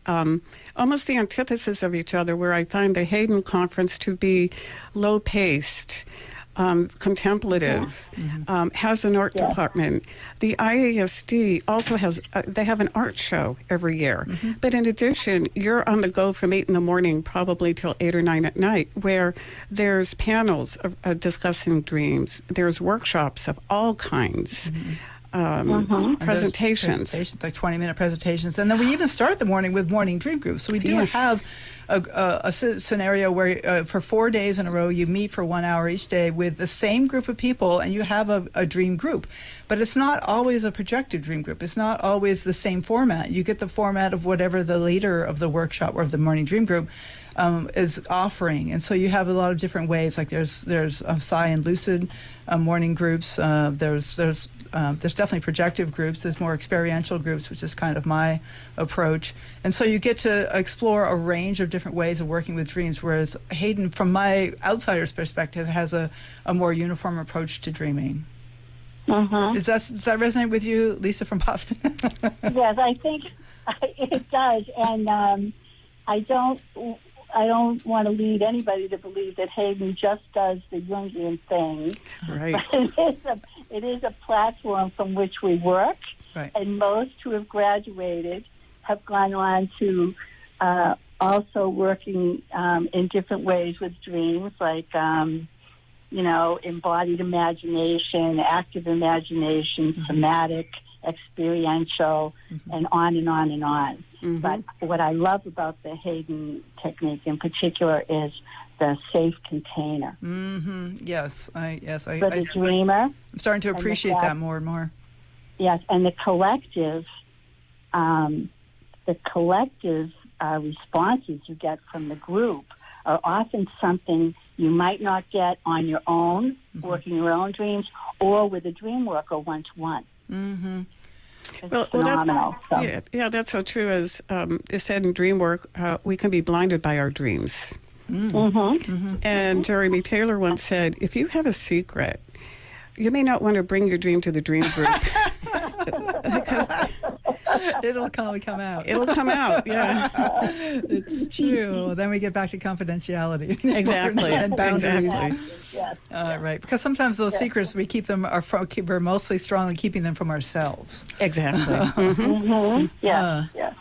[SPEAKER 2] almost the antithesis of each other, where I find the Haden conference to be low-paced, contemplative, has an art department. The IASD also has, they have an art show every year. But in addition, you're on the go from 8 in the morning, probably till 8 or 9 at night, where there's panels of discussing dreams. There's workshops of all kinds. Presentations,
[SPEAKER 1] like 20-minute presentations, and then we even start the morning with morning dream groups. So we do have a scenario where for 4 days in a row you meet for 1 hour each day with the same group of people, and you have a dream group. But it's not always a projected dream group. It's not always the same format. You get the format of whatever the leader of the workshop or of the morning dream group is offering, and so you have a lot of different ways. Like there's psi and lucid morning groups. There's definitely projective groups. There's more experiential groups, which is kind of my approach. And so you get to explore a range of different ways of working with dreams, whereas Haden, from my outsider's perspective, has a more uniform approach to dreaming. Does that resonate with you, Lisa from Boston?
[SPEAKER 4] Yes, I think it does. And I don't want to lead anybody to believe that Haden just does the Jungian thing.
[SPEAKER 2] Right.
[SPEAKER 4] But it is a platform from which we work,
[SPEAKER 1] right.
[SPEAKER 4] And most who have graduated have gone on to also working in different ways with dreams, like, embodied imagination, active imagination, somatic, experiential, and on and on and on. But what I love about the Haden technique in particular is the safe container.
[SPEAKER 1] Yes, I
[SPEAKER 4] for the dreamer.
[SPEAKER 1] I'm starting to appreciate that more and more.
[SPEAKER 4] Yes, and the collective responses you get from the group are often something you might not get on your own, working your own dreams, or with a dream worker one-to-one.
[SPEAKER 2] Well, that's so true. As is said in Dreamwork, we can be blinded by our dreams. And Jeremey Taylor once said, if you have a secret, you may not want to bring your dream to the dream group.
[SPEAKER 1] It'll come out.
[SPEAKER 2] It'll come out, yeah.
[SPEAKER 1] It's true. Then we get back to confidentiality.
[SPEAKER 2] Exactly.
[SPEAKER 1] And boundaries.
[SPEAKER 2] Exactly.
[SPEAKER 4] Yes.
[SPEAKER 1] Right. Because sometimes those secrets, we keep them, we're mostly strongly keeping them from ourselves.
[SPEAKER 2] Exactly.
[SPEAKER 4] Yes. Yes.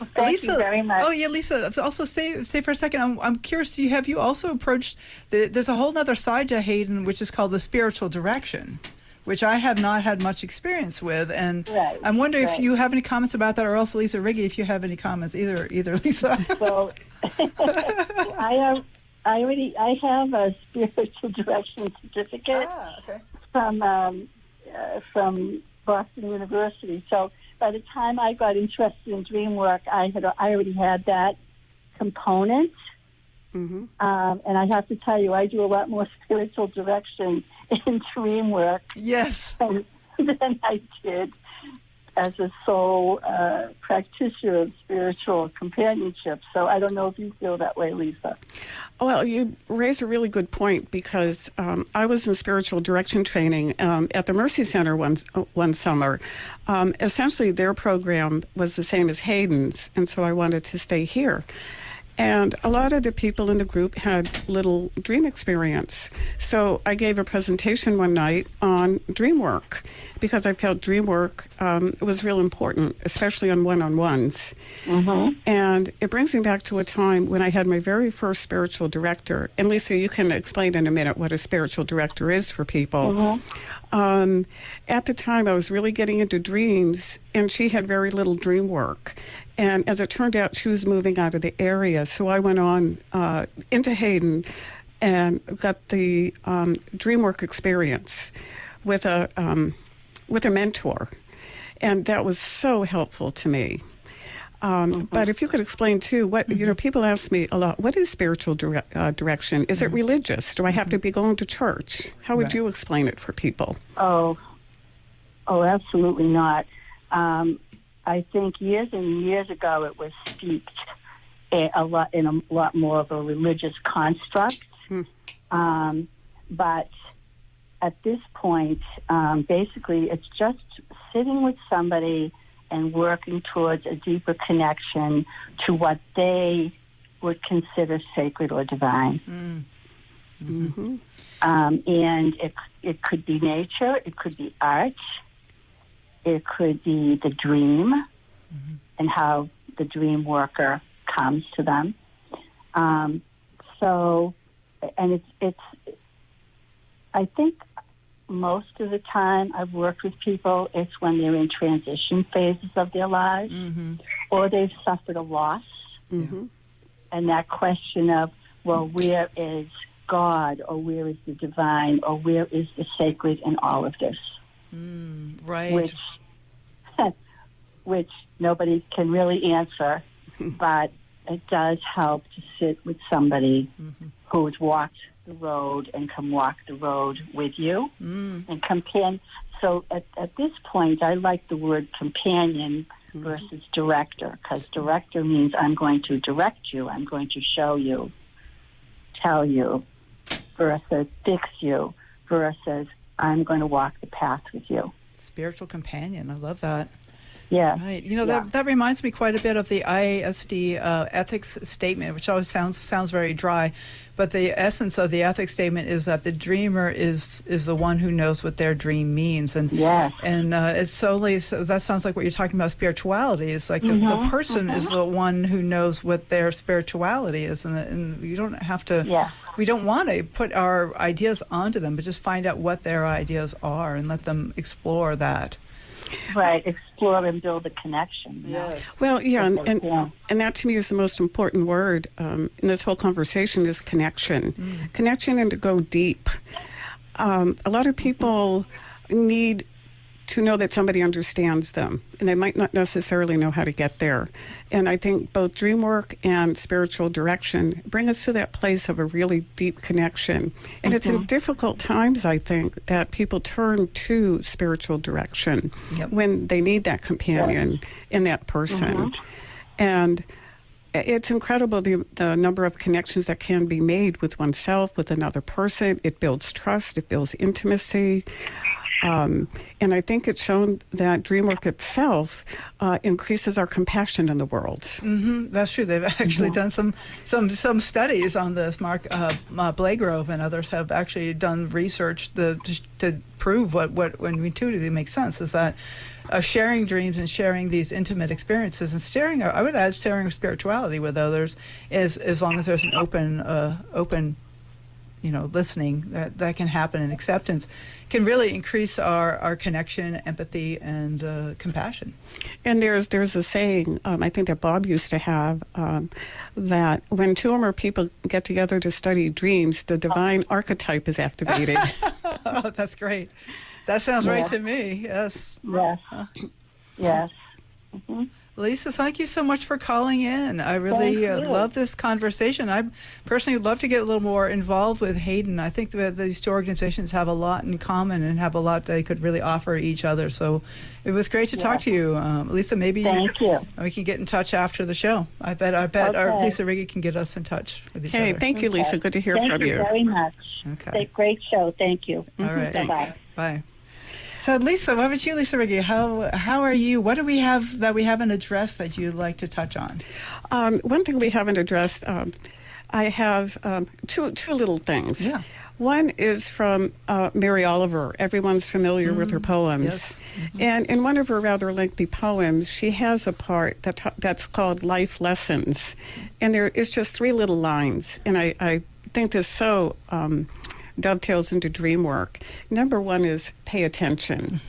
[SPEAKER 4] Well, thank you very much.
[SPEAKER 1] Oh, yeah, Lisa, also stay for a second. I'm curious, have you also approached, there's a whole other side to Haden, which is called the spiritual direction, which I have not had much experience with. And I'm wondering if you have any comments about that, or else Lisa Rigge, if you have any comments, either Lisa.
[SPEAKER 4] Well, I have a spiritual direction certificate from Boston University. So by the time I got interested in Dreamwork, I already had that component. Mm-hmm. And I have to tell you, I do a lot more spiritual direction in Dreamwork than I did as a sole practitioner of spiritual companionship. So I don't know if you feel that way, Lisa.
[SPEAKER 2] Well, you raise a really good point, because I was in spiritual direction training at the Mercy Center one summer. Essentially, their program was the same as Haden's, and so I wanted to stay here. And a lot of the people in the group had little dream experience. So I gave a presentation one night on Dreamwork, because I felt Dreamwork was real important, especially on one-on-ones. Mm-hmm. And it brings me back to a time when I had my very first spiritual director. And Lisa, you can explain in a minute what a spiritual director is for people. Mm-hmm. At the time, I was really getting into dreams, and she had very little dream work. And as it turned out, she was moving out of the area. So I went on into Haden and got the Dreamwork experience with a mentor. And that was so helpful to me. But if you could explain, too, what, people ask me a lot, what is spiritual direction? Is it religious? Do I have to be going to church? How would you explain it for people?
[SPEAKER 4] Oh, absolutely not. I think years and years ago it was steeped in a lot more of a religious construct. But at this point, basically, it's just sitting with somebody and working towards a deeper connection to what they would consider sacred or divine. Mm-hmm. And it could be nature, it could be art, it could be the dream, and how the dream worker comes to them. And it's I think most of the time I've worked with people, it's when they're in transition phases of their lives, or they've suffered a loss. Mm-hmm. And that question of, well, where is God, or where is the divine, or where is the sacred in all of this?
[SPEAKER 1] Right.
[SPEAKER 4] Which nobody can really answer, but it does help to sit with somebody who's walked the road and can walk the road with you and companion. So at this point, I like the word companion versus director, because director means I'm going to direct you, I'm going to show you, tell you, versus fix you, versus I'm going to walk the path with you.
[SPEAKER 1] Spiritual companion. I love that.
[SPEAKER 4] Yeah.
[SPEAKER 1] Right. That reminds me quite a bit of the IASD ethics statement, which always sounds very dry. But the essence of the ethics statement is that the dreamer is the one who knows what their dream means. And it's solely, so that sounds like what you're talking about, spirituality. It's like the person is the one who knows what their spirituality is. And you don't have to, we don't want to put our ideas onto them, but just find out what their ideas are and let them explore that.
[SPEAKER 4] Right, explore and build a connection.
[SPEAKER 1] Yes.
[SPEAKER 2] Well, and that to me is the most important word in this whole conversation is connection. Connection and to go deep. A lot of people need to know that somebody understands them, and they might not necessarily know how to get there. And I think both Dreamwork and spiritual direction bring us to that place of a really deep connection. And it's in difficult times, I think, that people turn to spiritual direction when they need that companion in that person. And it's incredible the number of connections that can be made with oneself, with another person. It builds trust, it builds intimacy. And I think it's shown that Dreamwork itself increases our compassion in the world.
[SPEAKER 1] Mm-hmm. That's true. They've actually done some studies on this. Mark Blagrove and others have actually done research to prove what intuitively makes sense is that sharing dreams and sharing these intimate experiences and sharing, I would add, sharing spirituality with others is, as long as there's an open listening, that can happen, and acceptance can really increase our connection, empathy, and compassion.
[SPEAKER 2] And there's a saying, I think that Bob used to have, that when two or more people get together to study dreams, the divine archetype is activated.
[SPEAKER 1] Oh, that's great. That sounds right to me. Yes.
[SPEAKER 4] Yes. Yes. Mm-hmm.
[SPEAKER 1] Lisa, thank you so much for calling in. I really love this conversation. I personally would love to get a little more involved with Haden. I think that these two organizations have a lot in common and have a lot they could really offer each other. So it was great to talk to you. Lisa, maybe we can get in touch after the show. I bet our Lisa Rigge can get us in touch with each other.
[SPEAKER 2] Hey, thank you, Lisa. Good to hear from you.
[SPEAKER 4] Thank you very much.
[SPEAKER 1] Okay.
[SPEAKER 4] Great show. Thank you.
[SPEAKER 1] All right.
[SPEAKER 4] Bye-bye.
[SPEAKER 1] Bye. So, Lisa, what about you, Lisa Rigge? How are you? What do we have that we haven't addressed that you'd like to touch on?
[SPEAKER 2] One thing we haven't addressed, I have two little things.
[SPEAKER 1] Yeah.
[SPEAKER 2] One is from Mary Oliver. Everyone's familiar with her poems.
[SPEAKER 1] Yes. Mm-hmm.
[SPEAKER 2] And in one of her rather lengthy poems, she has a part that's called Life Lessons. And there is just 3 little lines. And I think this so dovetails into Dreamwork. Number 1 is pay attention.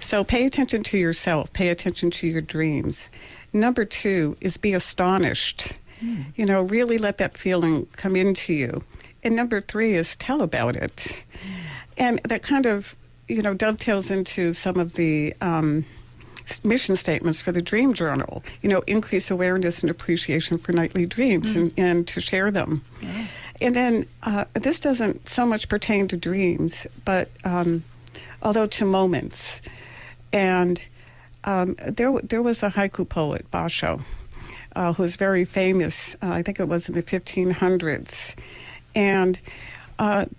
[SPEAKER 2] So pay attention to yourself. Pay attention to your dreams. Number 2 is be astonished. Really let that feeling come into you. And number 3 is tell about it. And that kind of, dovetails into some of the mission statements for the Dream Journal. Increase awareness and appreciation for nightly dreams and to share them. Yeah. And then this doesn't so much pertain to dreams, but although to moments. And there was a haiku poet, Basho, who was very famous. I think it was in the 1500s. And the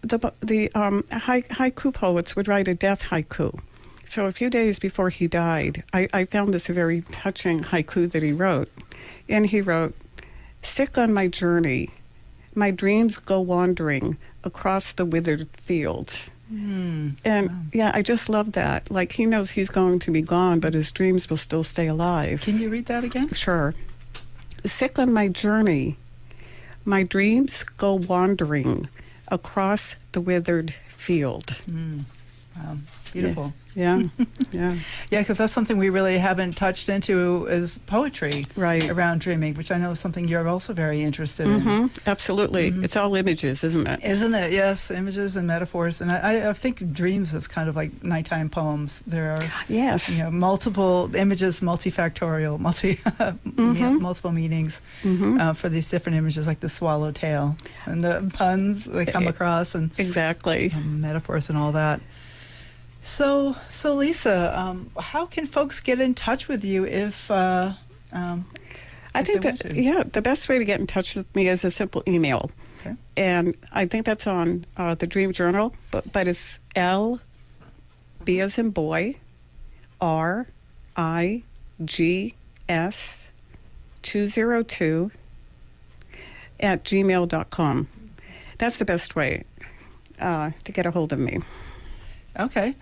[SPEAKER 2] haiku poets would write a death haiku. So a few days before he died, I found this a very touching haiku that he wrote. And he wrote, "Sick on my journey, my dreams go wandering across the withered field." And I just love that. Like, he knows he's going to be gone, but his dreams will still stay alive.
[SPEAKER 1] Can you read that again?
[SPEAKER 2] Sure. "Sick on my journey, my dreams go wandering across the withered field."
[SPEAKER 1] Wow. Beautiful.
[SPEAKER 2] Yeah. Yeah.
[SPEAKER 1] Yeah, because that's something we really haven't touched into is poetry around dreaming, which I know is something you're also very interested in.
[SPEAKER 2] Absolutely. It's all images, isn't it?
[SPEAKER 1] Isn't it? Yes, images and metaphors. And I think dreams is kind of like nighttime poems. There are multiple images, multifactorial, multiple meanings for these different images, like the swallowtail and the puns they come across, and
[SPEAKER 2] exactly
[SPEAKER 1] metaphors and all that. So Lisa, how can folks get in touch with you if
[SPEAKER 2] I think that the best way to get in touch with me is a simple email.
[SPEAKER 1] Okay.
[SPEAKER 2] And I think that's on the Dream Journal, but it's L, B as in boy, R, I, G, S, 202 at gmail.com. That's the best way to get a hold of me.
[SPEAKER 1] Okay.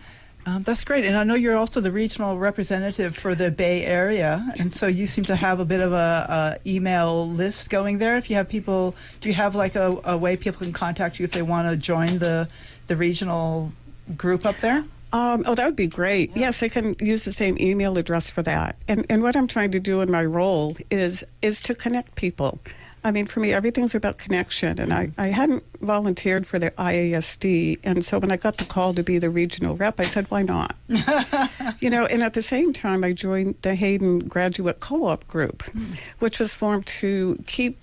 [SPEAKER 1] That's great. And I know you're also the regional representative for the Bay Area, and so you seem to have a bit of a email list going there. If you have people, do you have like a way people can contact you if they want to join the regional group up there?
[SPEAKER 2] That would be great. Yeah. Yes, I can use the same email address for that. And what I'm trying to do in my role is to connect people. I mean, for me, everything's about connection, and I hadn't volunteered for the IASD, and so when I got the call to be the regional rep, I said, why not? And at the same time, I joined the Haden Graduate Co-op Group, which was formed to keep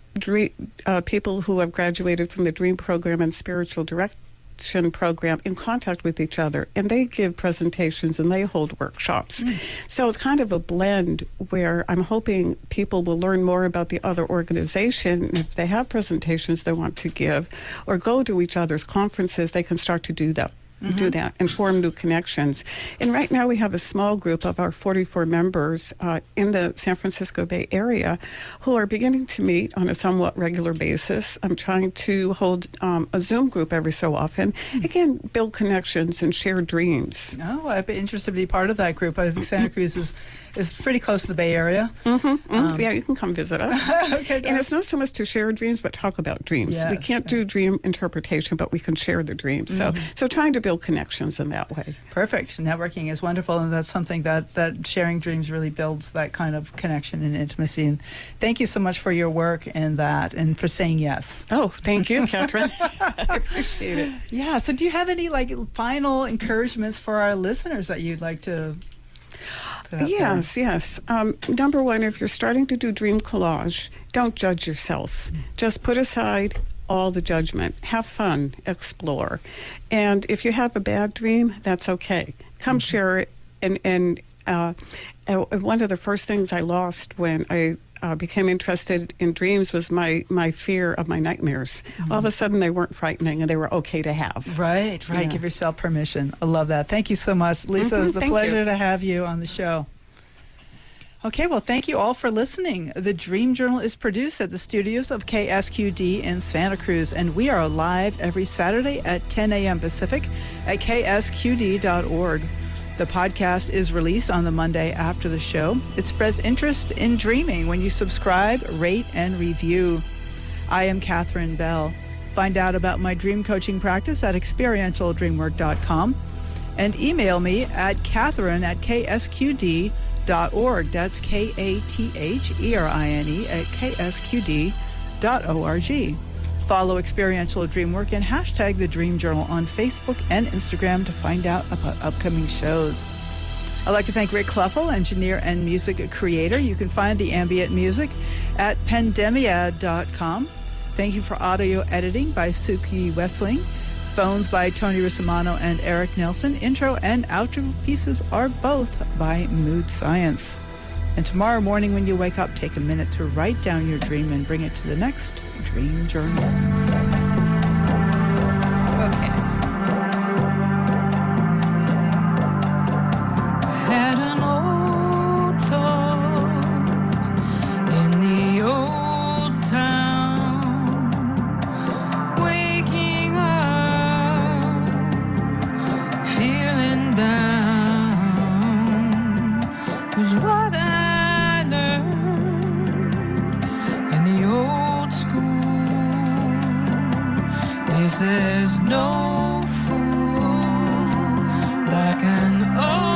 [SPEAKER 2] people who have graduated from the DREAM program and spiritual direction program in contact with each other, and they give presentations and they hold workshops. So it's kind of a blend where I'm hoping people will learn more about the other organization, and if they have presentations they want to give or go to each other's conferences, they can start to do them. do that and form new connections. And right now we have a small group of our 44 members in the San Francisco Bay Area who are beginning to meet on a somewhat regular basis. I'm trying to hold a Zoom group every so often. Again, build connections and share dreams.
[SPEAKER 1] Oh, I'd be interested to be part of that group. I think Santa Cruz is pretty close to the Bay Area.
[SPEAKER 2] Yeah, you can come visit us.
[SPEAKER 1] Okay,
[SPEAKER 2] and it's not so much to share dreams, but talk about dreams.
[SPEAKER 1] Yes,
[SPEAKER 2] we can't do dream interpretation, but we can share the dreams. So trying to build connections in that way.
[SPEAKER 1] Perfect. Networking is wonderful, and that's something that sharing dreams really builds that kind of connection and intimacy. And thank you so much for your work in that and for saying yes.
[SPEAKER 2] Oh, thank you, Catherine. I appreciate it.
[SPEAKER 1] Yeah. So do you have any final encouragements for our listeners that you'd like to put out
[SPEAKER 2] Yes. Number one, if you're starting to do dream collage, don't judge yourself. Just put aside all the judgment. Have fun. Explore. And if you have a bad dream, that's okay. Come share it. And one of the first things I lost when I became interested in dreams was my fear of my nightmares. All of a sudden, they weren't frightening, and they were okay to have.
[SPEAKER 1] Right.
[SPEAKER 2] Yeah.
[SPEAKER 1] Give yourself permission. I love that. Thank you so much, Lisa. It's a pleasure to have you on the show. Okay, well, thank you all for listening. The Dream Journal is produced at the studios of KSQD in Santa Cruz, and we are live every Saturday at 10 a.m. Pacific at ksqd.org. The podcast is released on the Monday after the show. It spreads interest in dreaming when you subscribe, rate, and review. I am Catherine Bell. Find out about my dream coaching practice at experientialdreamwork.com and email me at catherine@ksqd.org. That's KATHERINE@ksqd.org. Follow Experiential Dreamwork and hashtag the Dream Journal on Facebook and Instagram to find out about upcoming shows. I'd like to thank Rick Cleffel, engineer and music creator. You can find the ambient music at pandemia.com. Thank you for audio editing by Suki Wessling. Phones by Tony Russimano and Eric Nelson. Intro and outro pieces are both by Mood Science. And tomorrow morning when you wake up, take a minute to write down your dream and bring it to the next Dream Journal.
[SPEAKER 5] Okay. Had an old thought in the old town, waking up, feeling down, was what I learned in the old school. There's no fool like an old